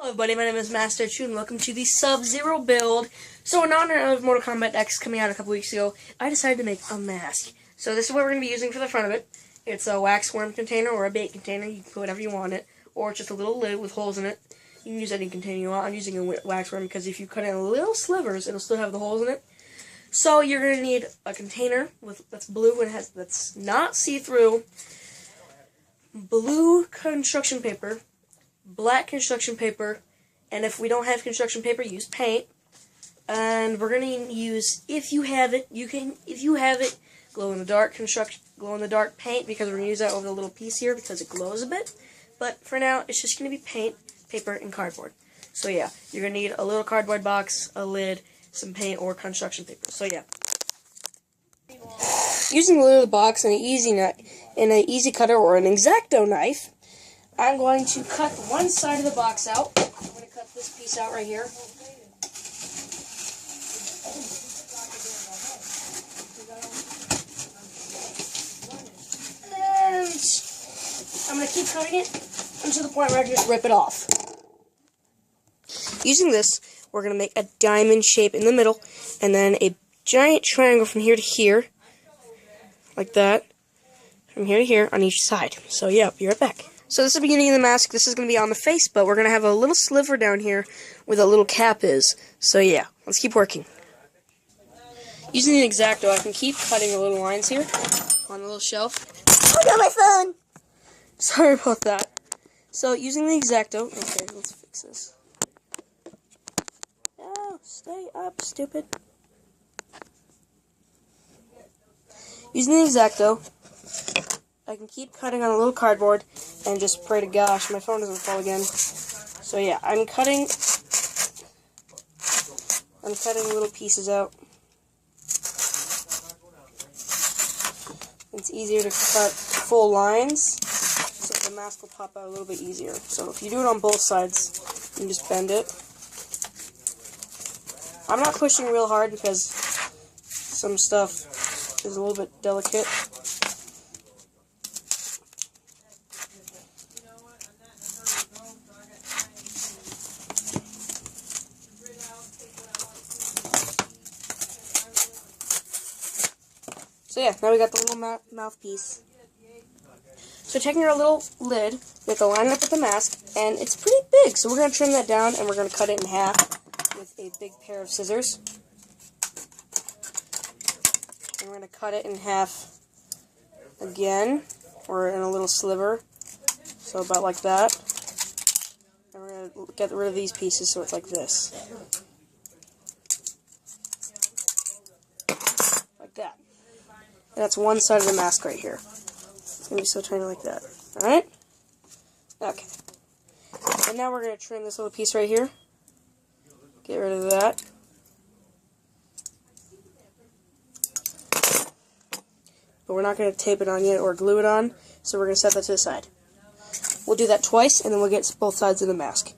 Hello everybody, my name is Master Chu and welcome to the Sub-Zero build. So in honor of Mortal Kombat X coming out a couple weeks ago, I decided to make a mask. So this is what we're going to be using for the front of it. It's a wax worm container or a bait container, you can put whatever you want in it, or just a little lid with holes in it. You can use any container you want. I'm using a wax worm because if you cut it in little slivers, it'll still have the holes in it. So you're going to need a container that's blue and that's not see-through, blue construction paper, black construction paper, and if we don't have construction paper, use paint. And we're gonna use, if you have it, glow in the dark paint, because we're gonna use that over the little piece here because it glows a bit. But for now, it's just gonna be paint, paper, and cardboard. So yeah, you're gonna need a little cardboard box, a lid, some paint, or construction paper. So yeah. Using the lid of the box and an easy cutter or an X-Acto knife, I'm going to cut one side of the box out. I'm going to cut this piece out right here. And I'm going to keep cutting it until the point where I can just rip it off. Using this, we're going to make a diamond shape in the middle, and then a giant triangle from here to here, like that, from here to here on each side. So yeah, be right back. So this is the beginning of the mask. This is going to be on the face, but we're going to have a little sliver down here where the little cap is. So yeah, let's keep working. Using the X-Acto, I can keep cutting the little lines here on the little shelf. Oh no, my phone! Sorry about that. So using the X-Acto, okay, let's fix this. Oh, stay up, stupid. Using the X-Acto, I can keep cutting on a little cardboard and just pray to gosh my phone doesn't fall again. So yeah, I'm cutting little pieces out. It's easier to cut full lines, so the mask will pop out a little bit easier. So if you do it on both sides, you can just bend it. I'm not pushing real hard because some stuff is a little bit delicate. So yeah, now we got the little mouthpiece. So taking our little lid, we have to line it up with the mask, and it's pretty big, so we're going to trim that down, and we're going to cut it in half with a big pair of scissors. And we're going to cut it in half again, or in a little sliver, so about like that. And we're going to get rid of these pieces so it's like this. Like that. And that's one side of the mask right here. It's going to be so tiny like that. Alright? Okay. And now we're going to trim this little piece right here. Get rid of that. But we're not going to tape it on yet or glue it on, so we're going to set that to the side. We'll do that twice, and then we'll get both sides of the mask.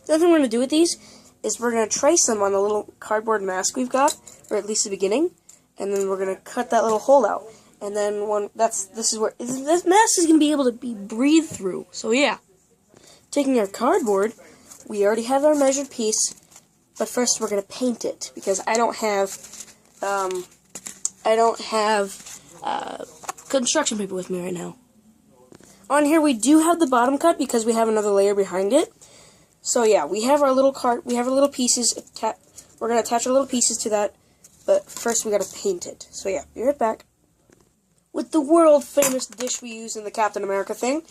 The other thing we're going to do with these is we're going to trace them on the little cardboard mask we've got, or at least the beginning. And then we're gonna cut that little hole out, and then this mask is gonna be able to be breathed through. So yeah, taking our cardboard, we already have our measured piece, but first we're gonna paint it because I don't have construction paper with me right now. On here we do have the bottom cut because we have another layer behind it. So yeah, we have our little pieces. We're gonna attach our little pieces to that. But first we gotta paint it. So yeah, be right back. With the world famous dish we use in the Captain America thing,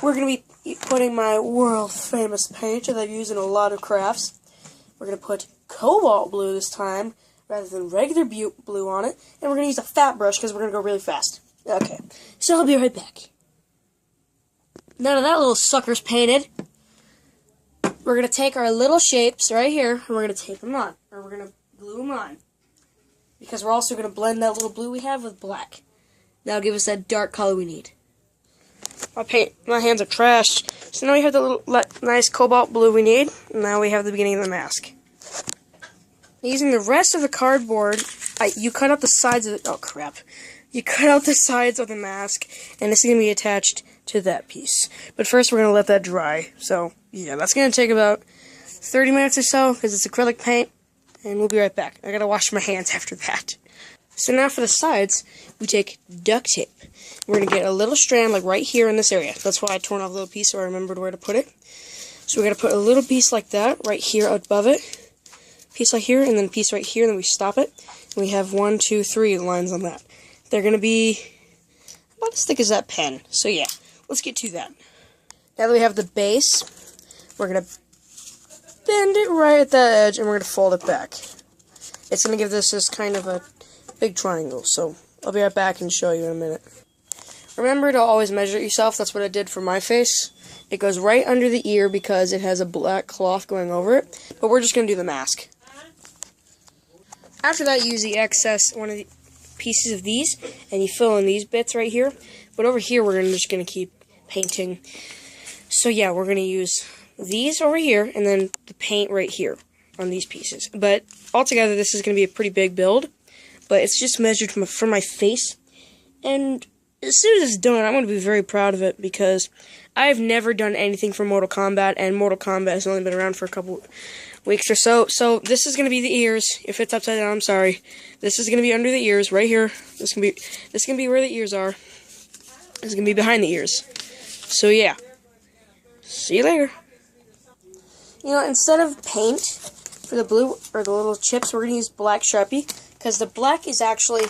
we're gonna be putting my world famous paint that I've used in a lot of crafts. We're gonna put cobalt blue this time, rather than regular blue on it. And we're gonna use a fat brush because we're gonna go really fast. Okay, so I'll be right back. Now that little sucker's painted, we're gonna take our little shapes right here, and we're gonna tape them on. Or we're gonna glue them on. Because we're also going to blend that little blue we have with black. That'll give us that dark color we need. My hands are trashed. So now we have the little nice cobalt blue we need. And now we have the beginning of the mask. Using the rest of the cardboard, you cut out the sides of the... Oh, crap. You cut out the sides of the mask, and this is going to be attached to that piece. But first we're going to let that dry. So, yeah, that's going to take about 30 minutes or so because it's acrylic paint. And we'll be right back. I got to wash my hands after that. So now for the sides, we take duct tape. We're going to get a little strand like right here in this area. That's why I torn off a little piece so I remembered where to put it. So we're going to put a little piece like that right here above it. Piece like here, and then a piece right here, and then we stop it. And we have 1, 2, 3 lines on that. They're going to be about as thick as that pen. So yeah, let's get to that. Now that we have the base, we're going to bend it right at that edge, and we're going to fold it back. It's going to give this kind of a big triangle, so I'll be right back and show you in a minute. Remember to always measure it yourself. That's what I did for my face. It goes right under the ear because it has a black cloth going over it, but we're just going to do the mask. After that, you use the excess one of the pieces of these, and you fill in these bits right here. But over here, we're just going to keep painting. So yeah, we're going to use these over here, and then the paint right here on these pieces. But altogether, this is going to be a pretty big build. But it's just measured from my face. And as soon as it's done, I'm going to be very proud of it because I've never done anything for Mortal Kombat, and Mortal Kombat has only been around for a couple weeks or so. So this is going to be the ears. If it's upside down, I'm sorry. This is going to be under the ears, right here. This can be where the ears are. This is going to be behind the ears. So yeah. See you later. You know, instead of paint for the blue or the little chips, we're going to use black Sharpie because the black is actually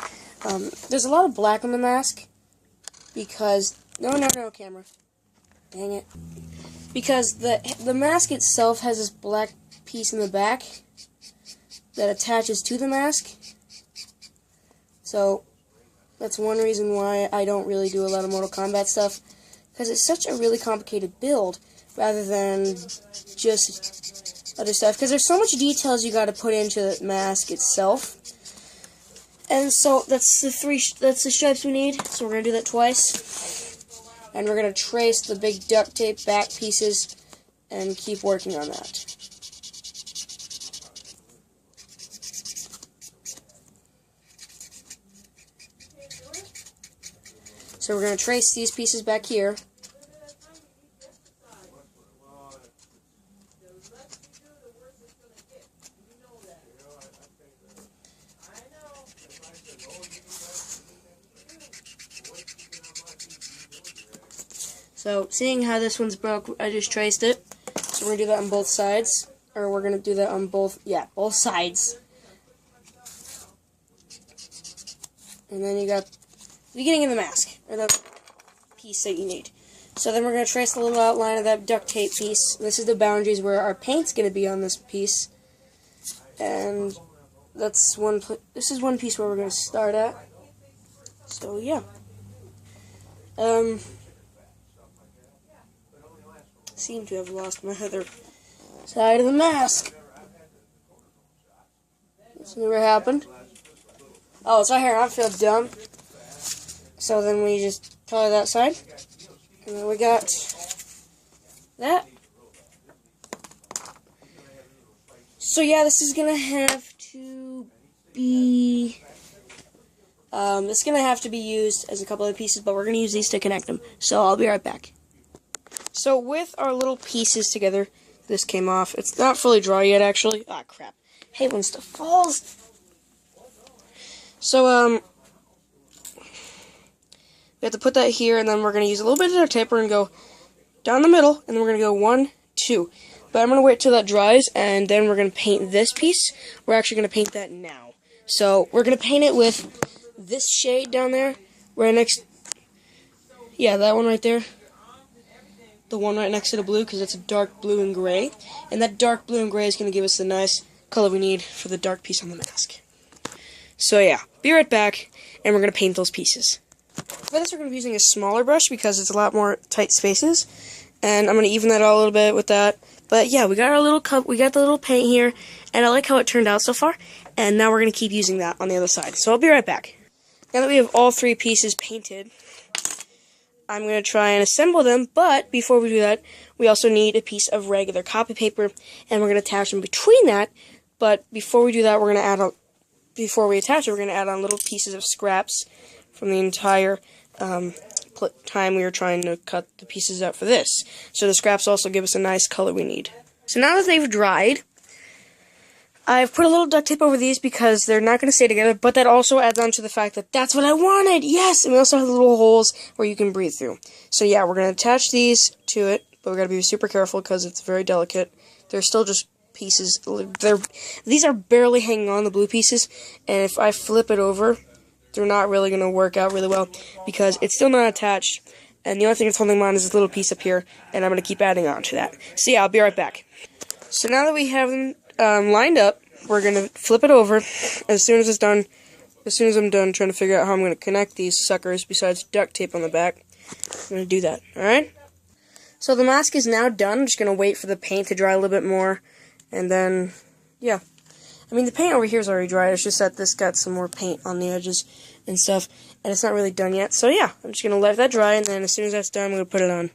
there's a lot of black on the mask because no camera. Dang it. Because the mask itself has this black piece in the back that attaches to the mask. So that's one reason why I don't really do a lot of Mortal Kombat stuff, because it's such a really complicated build rather than just other stuff, because there's so much details you got to put into the mask itself. And so that's the stripes we need. So we're going to do that twice. And we're going to trace the big duct tape back pieces and keep working on that. So we're going to trace these pieces back here. So, seeing how this one's broke, I just traced it. So we're going to do that on both sides. Or we're going to do that on both sides. And then you got the beginning of the mask, or the piece that you need. So then we're going to trace the little outline of that duct tape piece. This is the boundaries where our paint's going to be on this piece. And that's this is one piece where we're going to start at. So, yeah. Seem to have lost my other side of the mask. This never happened. Oh, it's right here. I feel dumb. So then we just color that side. And then we got that. So yeah, this is gonna have to be it's gonna have to be used as a couple of pieces, but we're gonna use these to connect them. So I'll be right back. So with our little pieces together, this came off. It's not fully dry yet, actually. Ah, crap. I hate when stuff falls. So, we have to put that here, and then we're going to use a little bit of our tape. We're going to go down the middle, and then we're going to go 1, 2. But I'm going to wait till that dries, and then we're going to paint this piece. We're actually going to paint that now. So, we're going to paint it with this shade down there, right next, yeah, that one right there. The one right next to the blue, because it's a dark blue and gray. And that dark blue and gray is going to give us the nice color we need for the dark piece on the mask. So yeah, be right back, and we're going to paint those pieces. For this, we're going to be using a smaller brush because it's a lot more tight spaces. And I'm going to even that out a little bit with that. But yeah, we got our little cup, we got the little paint here, and I like how it turned out so far. And now we're going to keep using that on the other side. So I'll be right back. Now that we have all 3 pieces painted, I'm going to try and assemble them, but before we do that, we also need a piece of regular copy paper, and we're going to attach them between that. But before we do that, we're going to add on, before we attach it, we're going to add on little pieces of scraps from the entire time we were trying to cut the pieces out for this. So the scraps also give us a nice color we need. So now that they've dried, I've put a little duct tape over these because they're not going to stay together, but that also adds on to the fact that that's what I wanted! Yes! And we also have the little holes where you can breathe through. So yeah, we're going to attach these to it, but we got to be super careful because it's very delicate. They're still just pieces. These are barely hanging on, the blue pieces, and if I flip it over, they're not really going to work out really well because it's still not attached, and the only thing that's holding them on is this little piece up here, and I'm going to keep adding on to that. So yeah, I'll be right back. So now that we have them lined up, we're going to flip it over as soon as it's done. As soon as I'm done trying to figure out how I'm going to connect these suckers besides duct tape on the back, I'm going to do that, alright? So the mask is now done. I'm just going to wait for the paint to dry a little bit more, and then, yeah. I mean, the paint over here is already dry, it's just that this got some more paint on the edges and stuff, and it's not really done yet. So yeah, I'm just going to let that dry, and then as soon as that's done, I'm going to put it on.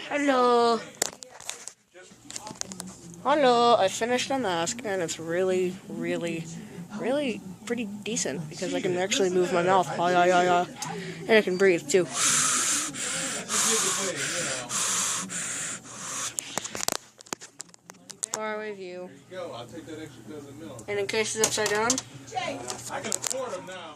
Hello! Hello, I finished the mask, and it's really pretty decent, because I can actually move my mouth, and I can breathe, too. Far away view. I'll take that extra dozen milk. And in case it's upside down, I can afford them now.